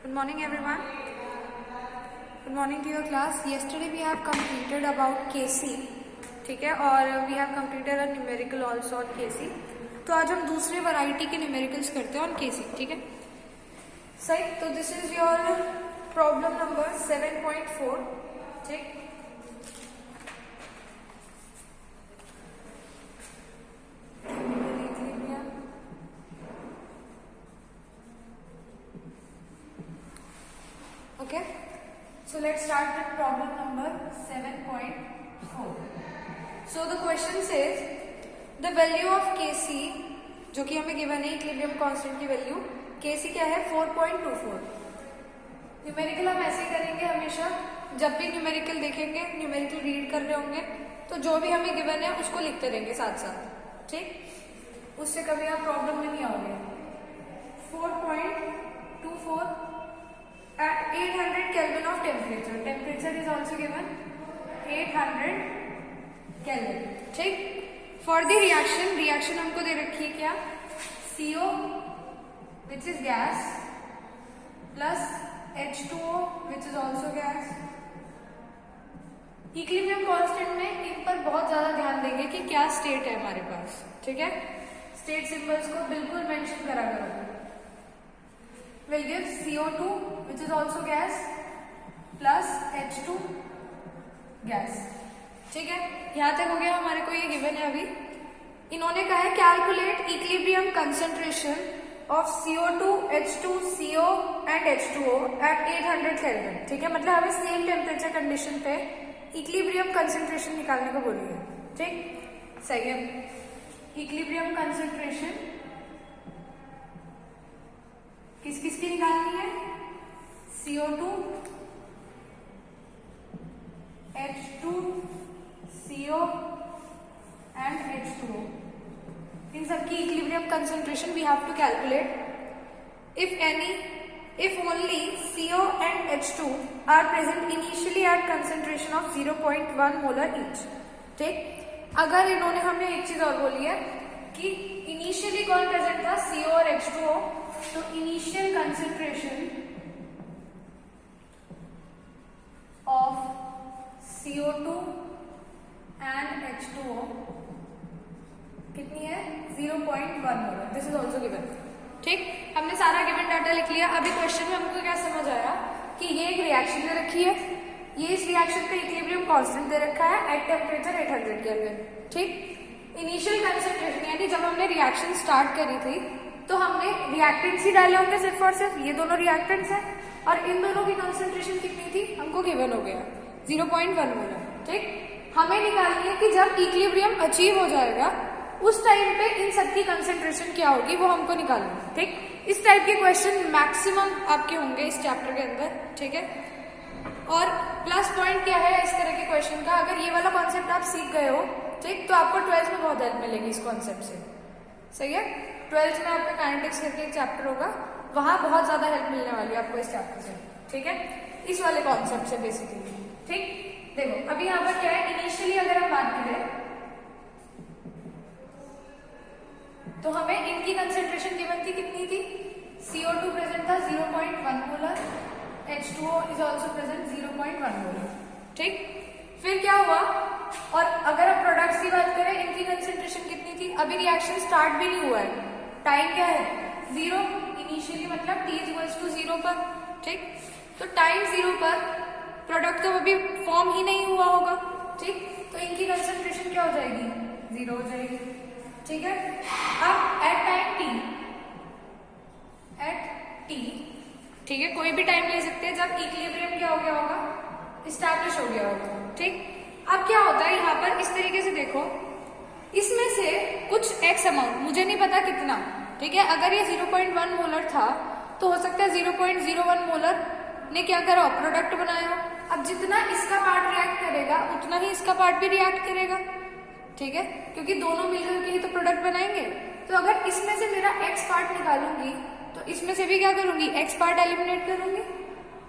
Good morning everyone. Good morning to your class. Yesterday we have completed about KC, ठीक है, और we have completed a numerical also on KC. तो आज हम दूसरे variety के न्यूमेरिकल्स करते हैं on KC, ठीक है. सही. तो this is your problem number 7.4, ठीक. Okay, so let's start with problem number 7.4. So the question says the value of Kc, जो कि हमें गिवन है इक्विलिब्रियम कांस्टेंट की वैल्यू Kc क्या है 4.24. न्यूमेरिकल हम ऐसे करेंगे हमेशा, जब भी न्यूमेरिकल देखेंगे, न्यूमेरिकल रीड कर रहे होंगे तो जो भी हमें गिवन है उसको लिखते रहेंगे साथ साथ, ठीक. उससे कभी आप प्रॉब्लम में नहीं आओगे. 4.24 at 800 Kelvin of temperature. Temperature is also given 800 Kelvin. ठीक. For the reaction हमको दे रखी है क्या? CO which is gas plus H2O which is also gas. Equilibrium constant में इन पर बहुत ज्यादा ध्यान देंगे कि क्या स्टेट है हमारे पास, ठीक है. स्टेट सिंबल्स को बिल्कुल मेंशन करा करो. Will give CO2 which is also gas plus H2 gas. ठीक है, यहां तक हो गया. हमारे को ये गिवन है. अभी इन्होंने कहा है calculate equilibrium concentration of CO2, H2, CO and H2O at 800 kelvin. ठीक है, मतलब हमें सेम टेम्परेचर कंडीशन पे इक्विलिब्रियम कंसंट्रेशन निकालने को बोली है. ठीक, सही है. इक्विलिब्रियम कंसंट्रेशन किस किस की निकालनी है? CO2, H2, CO and H2O. इन सबकी equilibrium concentration we have to calculate. if only CO and H2 are present initially at concentration of 0.1 molar each. ठीक. अगर इन्होंने हमें एक चीज और बोली है कि इनिशियली कौन प्रेजेंट था? CO और H2O. तो initial concentration of CO2 and H2O कितनी है? 0.1 molar. This is also given. ठीक, हमने सारा गिवन डाटा लिख लिया. अभी क्वेश्चन में हमको क्या समझ आया कि ये एक रिएक्शन दे रखी है, ये इस रिएक्शन का इक्विलिब्रियम कांस्टेंट दे रखा है एट टेम्परेचर 800 केल्विन. ठीक. इनिशियल कंसंट्रेशन यानी जब हमने रिएक्शन स्टार्ट करी थी तो हमने रिएक्टेंट्स ही डाले होंगे सिर्फ और सिर्फ. ये दोनों रिएक्टेंट्स हैं और इन दोनों की कंसंट्रेशन कितनी थी हमको गिवन हो गया 0.1 मोलर. ठीक. हमें निकालनी है कि जब इक्विलिब्रियम अचीव हो जाएगा उस टाइम पे इन सबकी कंसंट्रेशन क्या होगी, वो हमको निकालनी है. ठीक. इस टाइप के क्वेश्चन मैक्सिमम आपके होंगे इस चैप्टर के अंदर. ठीक है, और प्लस पॉइंट क्या है इस तरह के क्वेश्चन का, अगर ये वाला कॉन्सेप्ट आप सीख गए हो, ठीक, तो आपको 12th में बहुत हेल्प मिलेगी इस कॉन्सेप्ट से. सही है. 12th में आपका काइनेटिक्स करके एक चैप्टर होगा, वहां बहुत ज्यादा हेल्प मिलने वाली है आपको इस चैप्टर से. ठीक है, इस वाले कॉन्सेप्ट से बेसिकली. ठीक. देखो अभी यहाँ पर क्या है, इनिशियली अगर हम बात करें तो हमें इनकी कंसेंट्रेशन गिवन थी, कितनी थी? CO2 प्रेजेंट था 0.1 molar, H2O is also present 0.1 molar. ठीक. फिर क्या हुआ, और अगर हम प्रोडक्ट्स की बात करें इनकी कंसेंट्रेशन कितनी थी? अभी रिएक्शन स्टार्ट भी नहीं हुआ है. टाइम क्या है? 0. इनिशियली मतलब T इक्वल्स टू 0 पर. ठीक. तो टाइम 0 पर प्रोडक्ट तो अभी फॉर्म ही नहीं हुआ होगा. ठीक. तो इनकी कंसेंट्रेशन क्या हो जाएगी? 0 हो जाएगी. ठीक है. अब एट टाइम T, ठीक है, कोई भी टाइम ले सकते हैं जब इक्विलिब्रियम क्या हो गया होगा? इस्टेब्लिश हो गया होगा. ठीक. अब क्या होता है यहाँ पर, इस तरीके से देखो, इसमें से कुछ एक्स अमाउंट, मुझे नहीं पता कितना, ठीक है, अगर ये 0.1 मोलर था तो हो सकता है 0.01 मोलर ने क्या करा? प्रोडक्ट बनाया. अब जितना इसका पार्ट रिएक्ट करेगा उतना ही इसका पार्ट भी रिएक्ट करेगा. ठीक है, क्योंकि दोनों मिलकर के ही तो प्रोडक्ट बनाएंगे. तो अगर इसमें से मेरा एक्स पार्ट निकालूंगी तो इसमें से भी क्या करूंगी? एक्स पार्ट एलिमिनेट करूंगी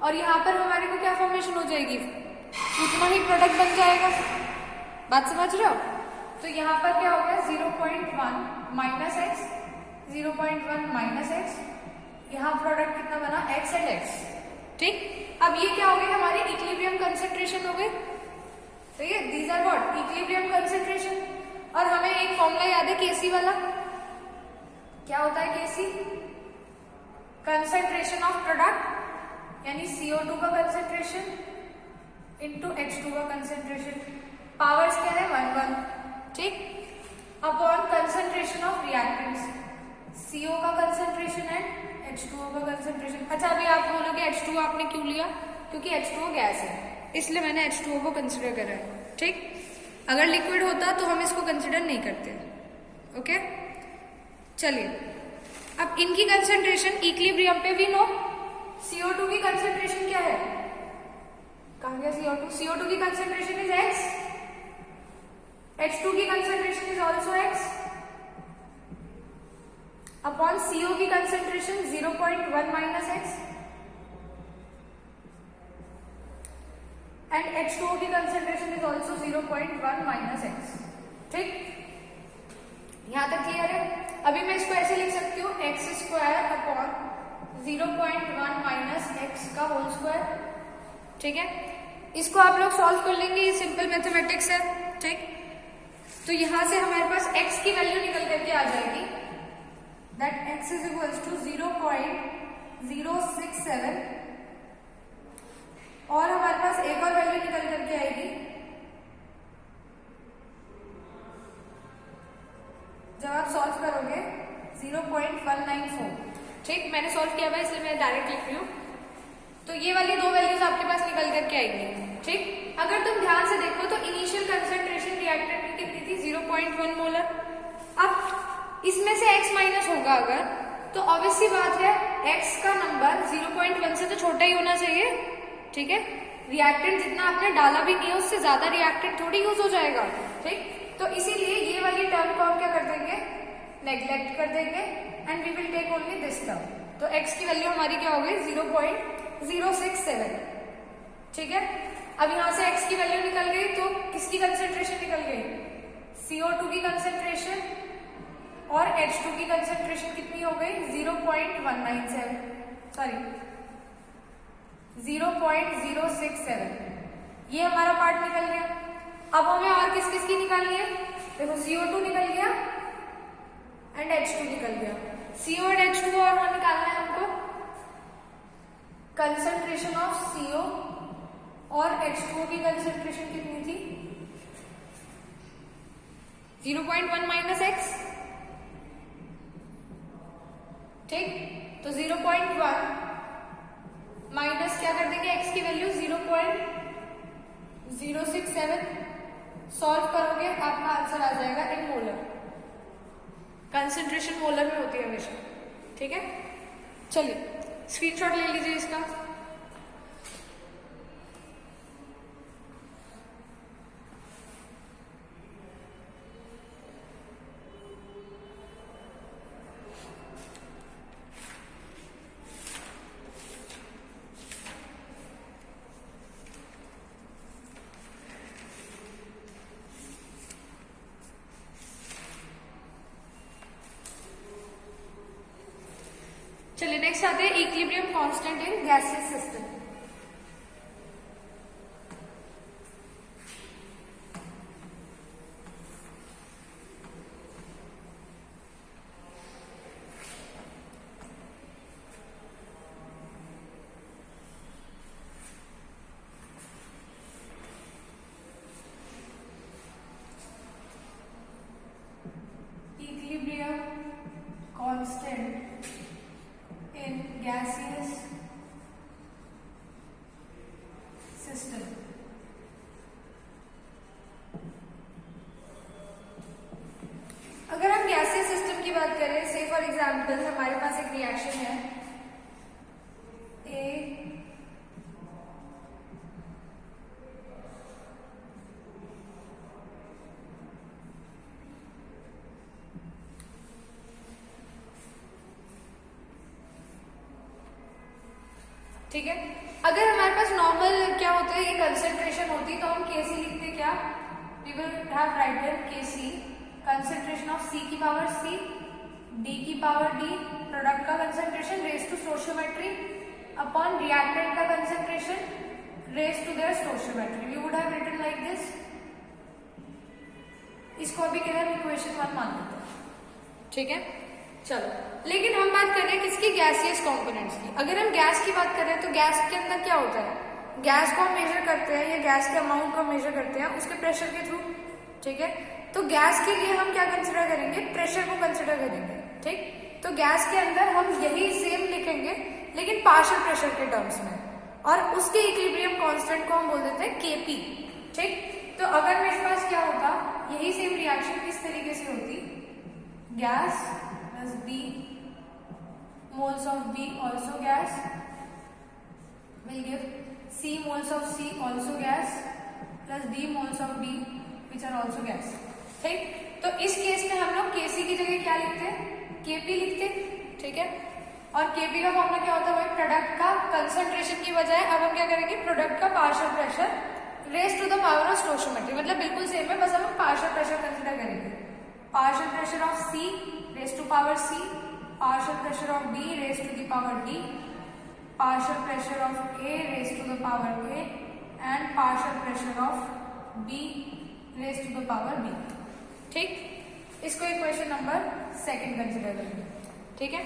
और यहाँ पर हमारे को क्या फॉर्मेशन हो जाएगी? उतना ही प्रोडक्ट बन जाएगा. बात समझ रहे हो? तो यहाँ पर क्या हो गया? 0.1 माइनस एक्स, 0.1 माइनस एक्स. यहाँ प्रोडक्ट कितना बना? x and x. ठीक, अब ये क्या हो गए हमारे इक्विलिब्रियम कंसंट्रेशन हो गए, ठीक है, these are what equilibrium concentration. और हमें एक फॉर्मूला याद है केसी वाला, क्या होता है केसी, कंसंट्रेशन ऑफ प्रोडक्ट यानी CO2 का कंसंट्रेशन इनटू H2 का कंसंट्रेशन, पावर्स क्या है 1 1, ठीक, upon concentration of reactants, CO का कंसंट्रेशन एंड H2O का कंसंट्रेशन। अच्छा अभी आप बोलोगे H2O आपने क्यों लिया, क्योंकि H2O गैस है इसलिए मैंने H2O को कंसिडर करा है, ठीक, अगर लिक्विड होता तो हम इसको कंसिडर नहीं करते, ओके। चलिए अब इनकी कंसंट्रेशन इक्विलिब्रियम पे भी नो, CO2 की कंसंट्रेशन क्या है, कहां गया CO2, CO2 की कंसंट्रेशन इज X, H2 की concentration is also X upon CO की concentration 0.1 minus X and H2O की concentration is also 0.1 minus X, ठीक, यहां तक क्लियर है। अभी मैं इसको ऐसे लिख सकती हूँ x square upon 0.1 minus x का होल स्क्वायर, ठीक है, इसको आप लोग सॉल्व कर लेंगे, ये सिंपल मैथमेटिक्स है, ठीक। तो यहां से हमारे पास x की वैल्यू निकल करके आ जाएगी, that x is equals to 0.067 और हमारे पास एक और वैल्यू निकल करके आएगी जब आप सॉल्व करोगे 0.194, ठीक, मैंने सॉल्व किया हुआ है इसलिए मैं डायरेक्ट लिख रही हूँ। तो ये वाली दो वैल्यूज आपके पास निकल करके आएंगी, ठीक। अगर तुम ध्यान से देखो तो इनिशियल कंसंट्रेशन रिएक्टेंट की कितनी थी 0.1 मोलर, अब इसमें से x माइनस होगा अगर, तो ऑब्वियसली बात है x का नंबर 0.1 से तो छोटा ही होना चाहिए, ठीक है, रिएक्टेंट जितना आपने डाला भी नहीं है उससे ज्यादा रिएक्टेंट थोड़ी यूज हो जाएगा, ठीक। तो इसीलिए ये वाली टर्म को हम क्या कर देंगे, नेग्लेक्ट कर देंगे and we will take only this term. तो x की वैल्यू हमारी क्या हो गई 0.067, ठीक है। अब यहां से x की वैल्यू निकल गई तो किसकी कंसंट्रेशन निकल गई, CO2 की कंसंट्रेशन और H2 की कंसंट्रेशन कितनी हो गई 0.197, सॉरी 0.067, ये हमारा पार्ट निकल गया। अब हमें और किस किस की निकालनी है, देखो CO2 निकल गया एंड H2 निकल गया, CO एंड H2 और निकालना है हमको, कंसंट्रेशन ऑफ CO और H2O की कंसंट्रेशन कितनी थी 0.1 माइनस एक्स, ठीक, तो 0.1 माइनस क्या कर देंगे x की वैल्यू 0.067, सॉल्व करोगे आपका आंसर आ जाएगा इन मोलर, कंसंट्रेशन मोलर में होती है हमेशा, ठीक है। चलिए स्क्रीनशॉट ले लीजिए इसका। चलिए नेक्स्ट आते हैं equilibrium constant in gaseous system. Equilibrium constant in gaseous system, अगर हम गैसियस सिस्टम की बात करें, से फॉर एग्जांपल हमारे पास एक रिएक्शन है A ठीक है। अगर हमारे पास नॉर्मल क्या होता है, ये कंसंट्रेशन होती तो हम Kc लिखते क्या, we will have writed Kc concentration of C की पावर C, D की पावर D, प्रोडक्ट का concentration raise to stoichiometry upon reactant का concentration raise to their stoichiometry. We would have written like this. इसको अभी के लिए हम equation 1 मान लेते हैं, ठीक है। चलो, लेकिन हम बात कर रहे हैं किसकी, गैसियस कंपोनेंट्स की। अगर हम गैस की बात कर रहे हैं तो गैस के अंदर क्या होता है, गैस को हम मेजर करते हैं या गैस के अमाउंट को मेजर करते हैं उसके प्रेशर के थ्रू, ठीक है। तो गैस के लिए हम क्या कंसिडर करेंगे, प्रेशर को कंसिडर करेंगे, ठीक। तो गैस के अंदर हम यही सेम लिखेंगे लेकिन पार्शियल प्रेशर के टर्म्स में, और उसके इक्विलिब्रियम कांस्टेंट को हम बोल देते हैं Kp, ठीक। तो अगर मेरे पास क्या होता, यही सेम रिएक्शन किस तरीके से होती, gas plus B moles of B also gas will give C moles of C also gas plus D moles of D which are also gas, ठीक। तो इस केस में हम लोग Kc की जगह क्या लिखते हैं, Kp लिखते हैं, ठीक है। और Kp का फॉर्मूला क्या होता है, वही प्रोडक्ट का कंसंट्रेशन की बजाय अब हम क्या करेंगे, प्रोडक्ट का partial pressure raise to the power of stoichiometry, मतलब बिल्कुल सेम है, बस हम पार्शियल प्रेशर कंसिडर करेंगे। Partial pressure of C raise to power C, partial pressure of D raised to the power D, partial pressure of A raised to the power A, and partial pressure of B raised to the power B, ठीक। इसको equation number 2 consider करेंगे, ठीक है।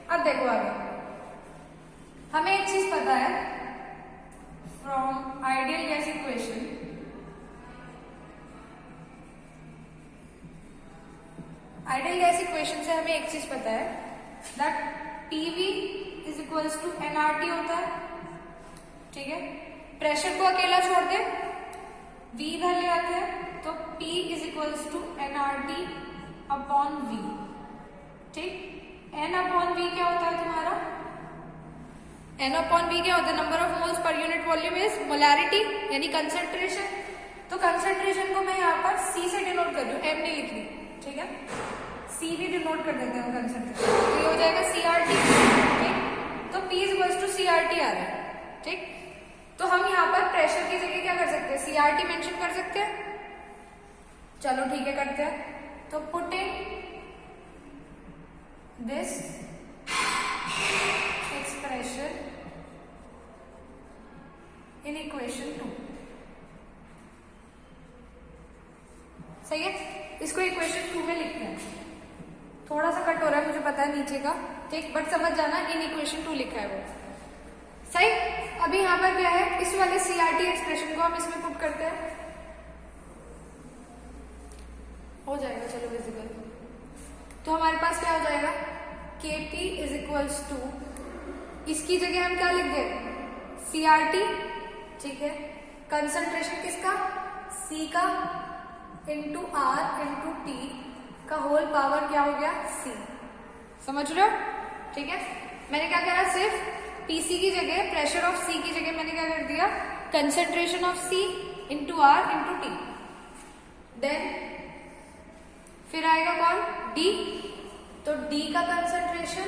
अब देखो आगे, हमें एक चीज पता है from ideal gas equation, ideal gas equation से हमें एक चीज पता है that PV is equals to nRT होता है, ठीक है। प्रेशर को अकेला छोड़ दे, V इधर ले आते हैं तो P is equals to nRT upon V, ठीक। N अपॉन V क्या होता है तुम्हारा, N अपॉन V क्या होता है, number of moles per unit volume is molarity यानी कंसंट्रेशन। तो कंसंट्रेशन को मैं यहाँ पर C से डिनोट कर रही हूँ, M नहीं लिख रही, ठीक है। C भी डिनोट कर देते हैं कंसंट्रेशन, तो ये हो जाएगा CRT, ठीक। तो P इक्वल्स टू CRT आ रहा है, ठीक। तो हम यहाँ पर प्रेशर की जगह क्या कर सकते हैं, CRT मेंशन कर सकते हैं। चलो ठीक है, करते हैं। तो putting this expression in equation 2, सही है। इसको इक्वेशन 2 में लिखते हैं, थोड़ा सा कट हो रहा है मुझे पता है नीचे का, ठीक, बट समझ जाना इन इक्वेशन 2 लिखा है वो, सही। अभी यहाँ पर क्या है, इस वाले CRT एक्सप्रेशन को हम इसमें पुट करते हैं, हो जाएगा, चलो विजिबल। तो हमारे पास क्या हो जाएगा, Kp इज इक्वल्स टू, इसकी जगह हम क्या लिख दें, CRT, ठीक है। कंसंट्रेशन किसका, C का इंटू R इंटू T का होल पावर क्या हो गया, C, समझ रहे हो, ठीक है। मैंने क्या करा, सिर्फ Pc की जगह, प्रेशर ऑफ C की जगह मैंने क्या कर दिया, concentration of C into R into T। Then फिर आएगा कौन, D, तो D का concentration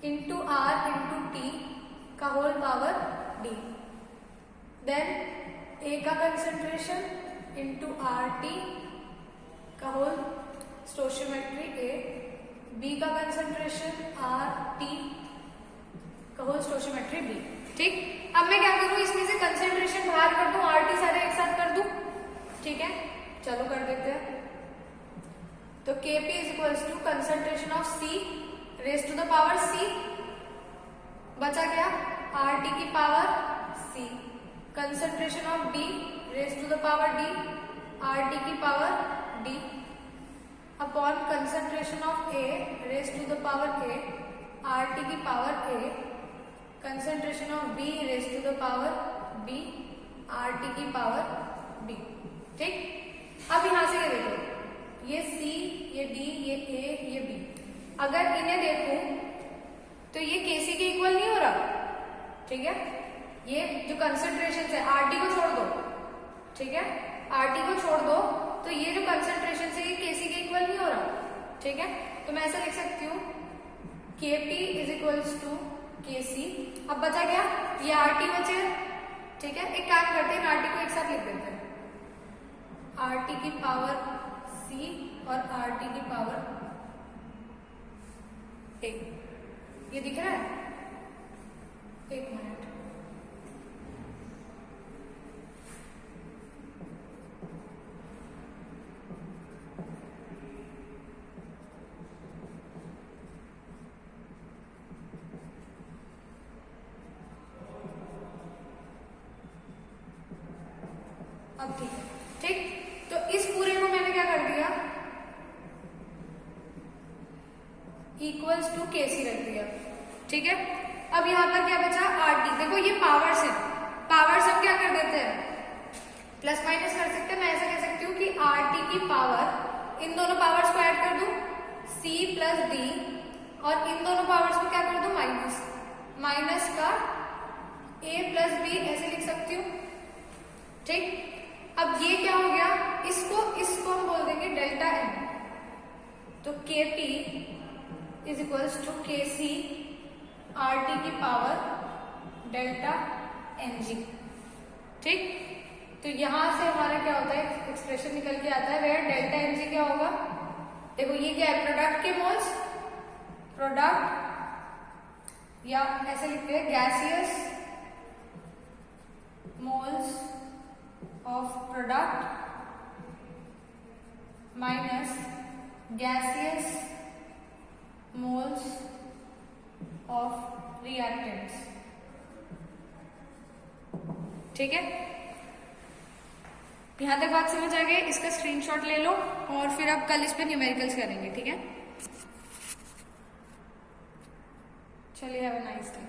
into R into T का whole power D। Then A का कंसंट्रेशन इंटू RT का होल स्टोइचियोमेट्री A, B का कंसंट्रेशन RT का होल स्टोइचियोमेट्री B, ठीक। अब मैं क्या करूं, इसमें से कंसंट्रेशन बाहर कर दूं, RT सारे एक साथ कर दूं, ठीक है। चलो कर देते हैं। तो Kp is equals to concentration of C raise to the power C, बचा क्या, RT की power C, concentration of D raise to the power D, RT की power D, upon concentration of A raise to the power A, RT की power A, concentration of B raise to the power B, RT की power B, ठीक। अब यहां से ये देखो, ये C, ये D, ये A, ये B, अगर इन्हें देखूं तो ये Kc के इक्वल नहीं हो रहा, ठीक है। ये जो कंसंट्रेशन है, RT को छोड़ दो, ठीक है, RT को छोड़ दो, तो ये जो कंसंट्रेशन है ये Kc के इक्वल नहीं हो रहा, ठीक है। तो मैं ऐसा लिख सकती हूँ, Kp is equals to Kc। अब बचा क्या, ये RT बचे, ठीक है। एक काम करते हैं, RT को एक साथ लिख देते हैं, RT की पावर C और RT की पावर A, ये दिख रहा है, अब ठीक है, ठीक। तो इस पूरे को मैंने क्या कर दिया, इक्वल्स टू Kc रख दिया, ठीक है। अब यहाँ पर क्या बचा, RT। देखो ये पावर्स है, पावर्स हम क्या कर देते हैं, प्लस माइनस कर सकते हैं। मैं ऐसा कह सकती हूँ कि RT की पावर, इन दोनों पावर्स को ऐड कर दूं, C प्लस D, और इन दोनों पावर्स को क्या कर दूं, माइनस, माइनस का A प्लस B, ऐसे लिख सकती हूँ, ठीक। अब ये क्या हो गया, इसको हम बोल देंगे डेल्टा N। तो KP is equals to KC RT की पावर डेल्टा NG, ठीक। तो यहां से हमारा क्या होता है, एक्सप्रेशन निकल के आता है, वेयर डेल्टा NG क्या होगा, देखो ये क्या है, प्रोडक्ट के मोल्स, प्रोडक्ट, या ऐसे लिखते हैं gaseous moles of product minus gaseous moles of reactants, ठीक है। यहां तक बात समझ आ गई, इसका स्क्रीनशॉट ले लो और फिर अब कल इस पे न्यूमेरिकल्स करेंगे, ठीक है। चलिए, हैव अ नाइस डे।